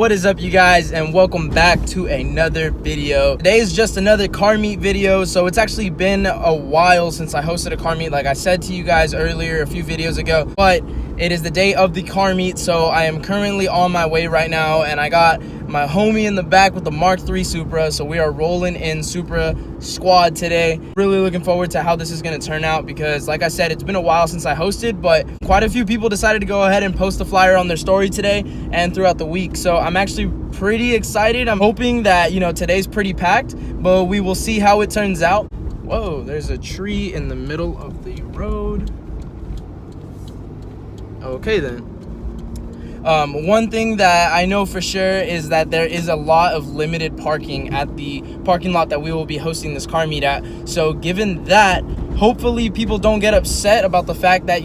What is up, you guys, and welcome back to another video. Today is just another car meet video. So it's actually been a while since I hosted a car meet, like I said to you guys earlier a few videos ago, but it is the day of the car meet, so I am currently on my way right now, and I got my homie in the back with the Mark III Supra. So we are rolling in Supra squad today. Really looking forward to how this is going to turn out because, like I said, it's been a while since I hosted, but quite a few people decided to go ahead and post a flyer on their story today and throughout the week. So I'm actually pretty excited. I'm hoping that, today's pretty packed, but we will see how it turns out. Whoa, there's a tree in the middle of the road. Okay then. One thing that I know for sure is that there is a lot of limited parking at the parking lot that we will be hosting this car meet at. So given that, hopefully people don't get upset about the fact that,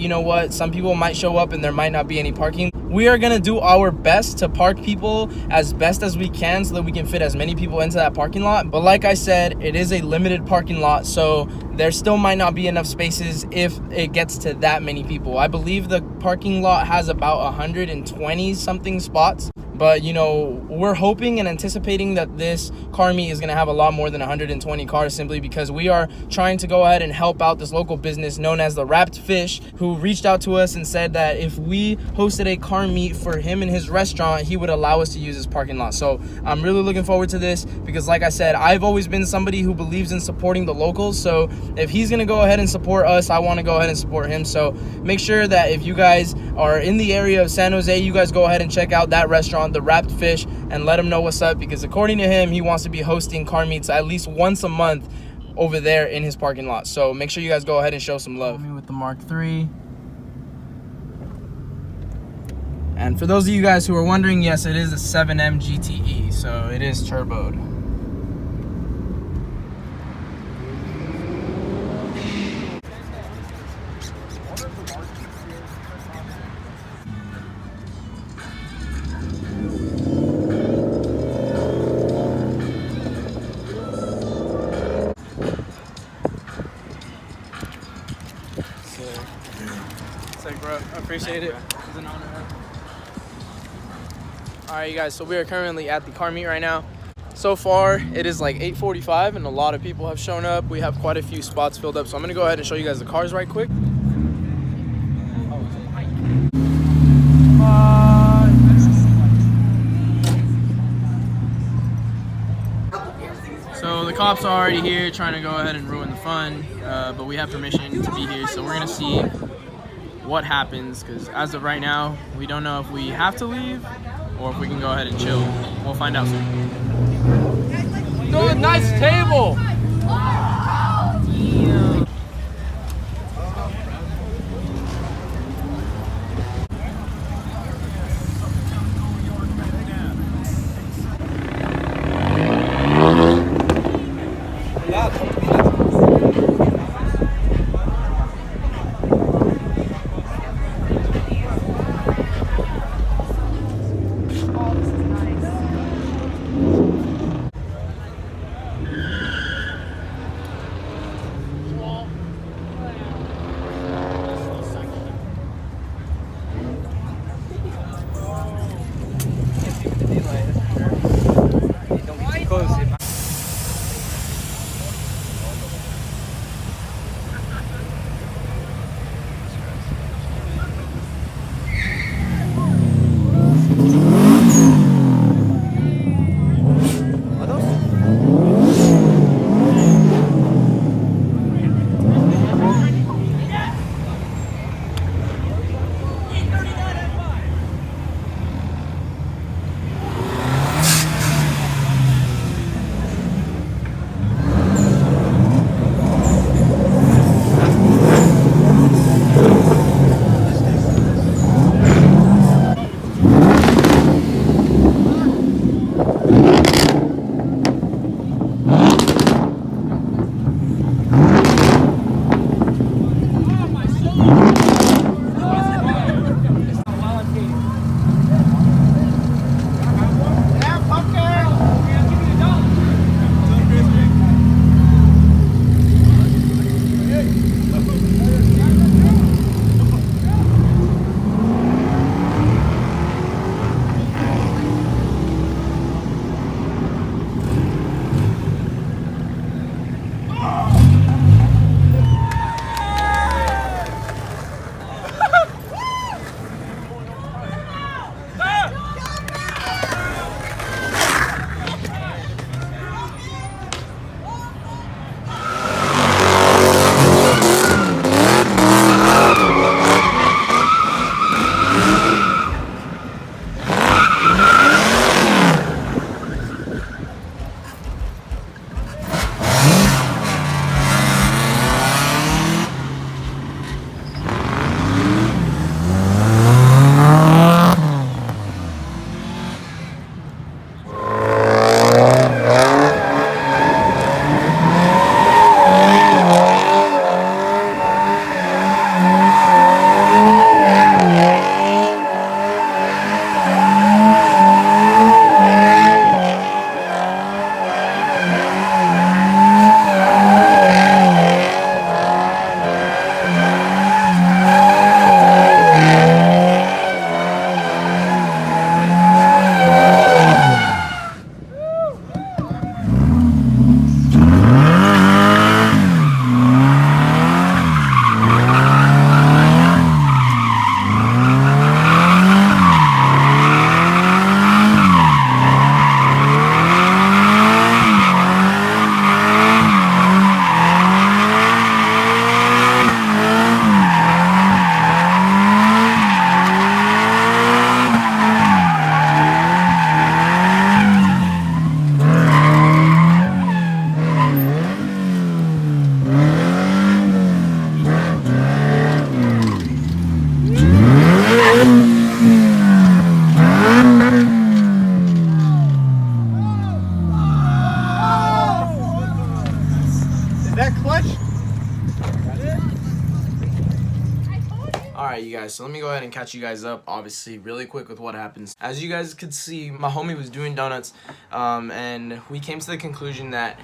some people might show up and there might not be any parking. We are going to do our best to park people as best as we can so that we can fit as many people into that parking lot. But like I said, it is a limited parking lot, so there still might not be enough spaces if it gets to that many people. I believe the parking lot has about 120 something spots. But, we're hoping and anticipating that this car meet is going to have a lot more than 120 cars, simply because we are trying to go ahead and help out this local business known as the Wrapped Fish, who reached out to us and said that if we hosted a car meet for him and his restaurant, he would allow us to use his parking lot. So I'm really looking forward to this because, like I said, I've always been somebody who believes in supporting the locals. So if he's going to go ahead and support us, I want to go ahead and support him. So make sure that if you guys are in the area of San Jose, you guys go ahead and check out that restaurant, the Wrapped Fish, and let him know what's up, because according to him, he wants to be hosting car meets at least once a month over there in his parking lot. So make sure you guys go ahead and show some love. With the Mark III. And for those of you guys who are wondering, yes, it is a 7M GTE, so it is turboed. Bro, I appreciate it. It's an honor. Alright, you guys, so we are currently at the car meet right now. So far, it is like 8:45 and a lot of people have shown up. We have quite a few spots filled up, so I'm going to go ahead and show you guys the cars right quick. So the cops are already here trying to go ahead and ruin the fun, but we have permission to be here, so we're going to see what happens, because as of right now, we don't know if we have to leave or if we can go ahead and chill. We'll find out soon. Dude, nice table! Alright, you guys, so let me go ahead and catch you guys up, obviously, really quick with what happens. As you guys could see, my homie was doing donuts, and we came to the conclusion that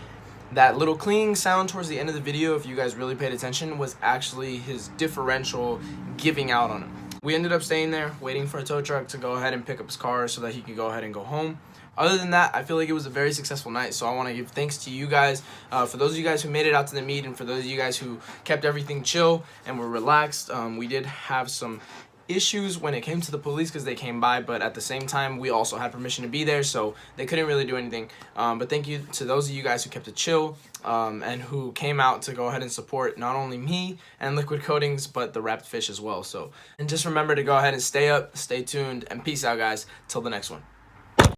that little cleaning sound towards the end of the video, if you guys really paid attention, was actually his differential giving out on him. We ended up staying there, waiting for a tow truck to go ahead and pick up his car so that he could go ahead and go home. Other than that, I feel like it was a very successful night, so I want to give thanks to you guys. For those of you guys who made it out to the meet, and for those of you guys who kept everything chill and were relaxed. We did have some issues when it came to the police because they came by, but at the same time we also had permission to be there, so they couldn't really do anything. But thank you to those of you guys who kept it chill, and who came out to go ahead and support not only me and Liquid Coatings, but the wrapped fish as well. So, and just remember to go ahead and stay up, stay tuned, and peace out, guys, till the next one.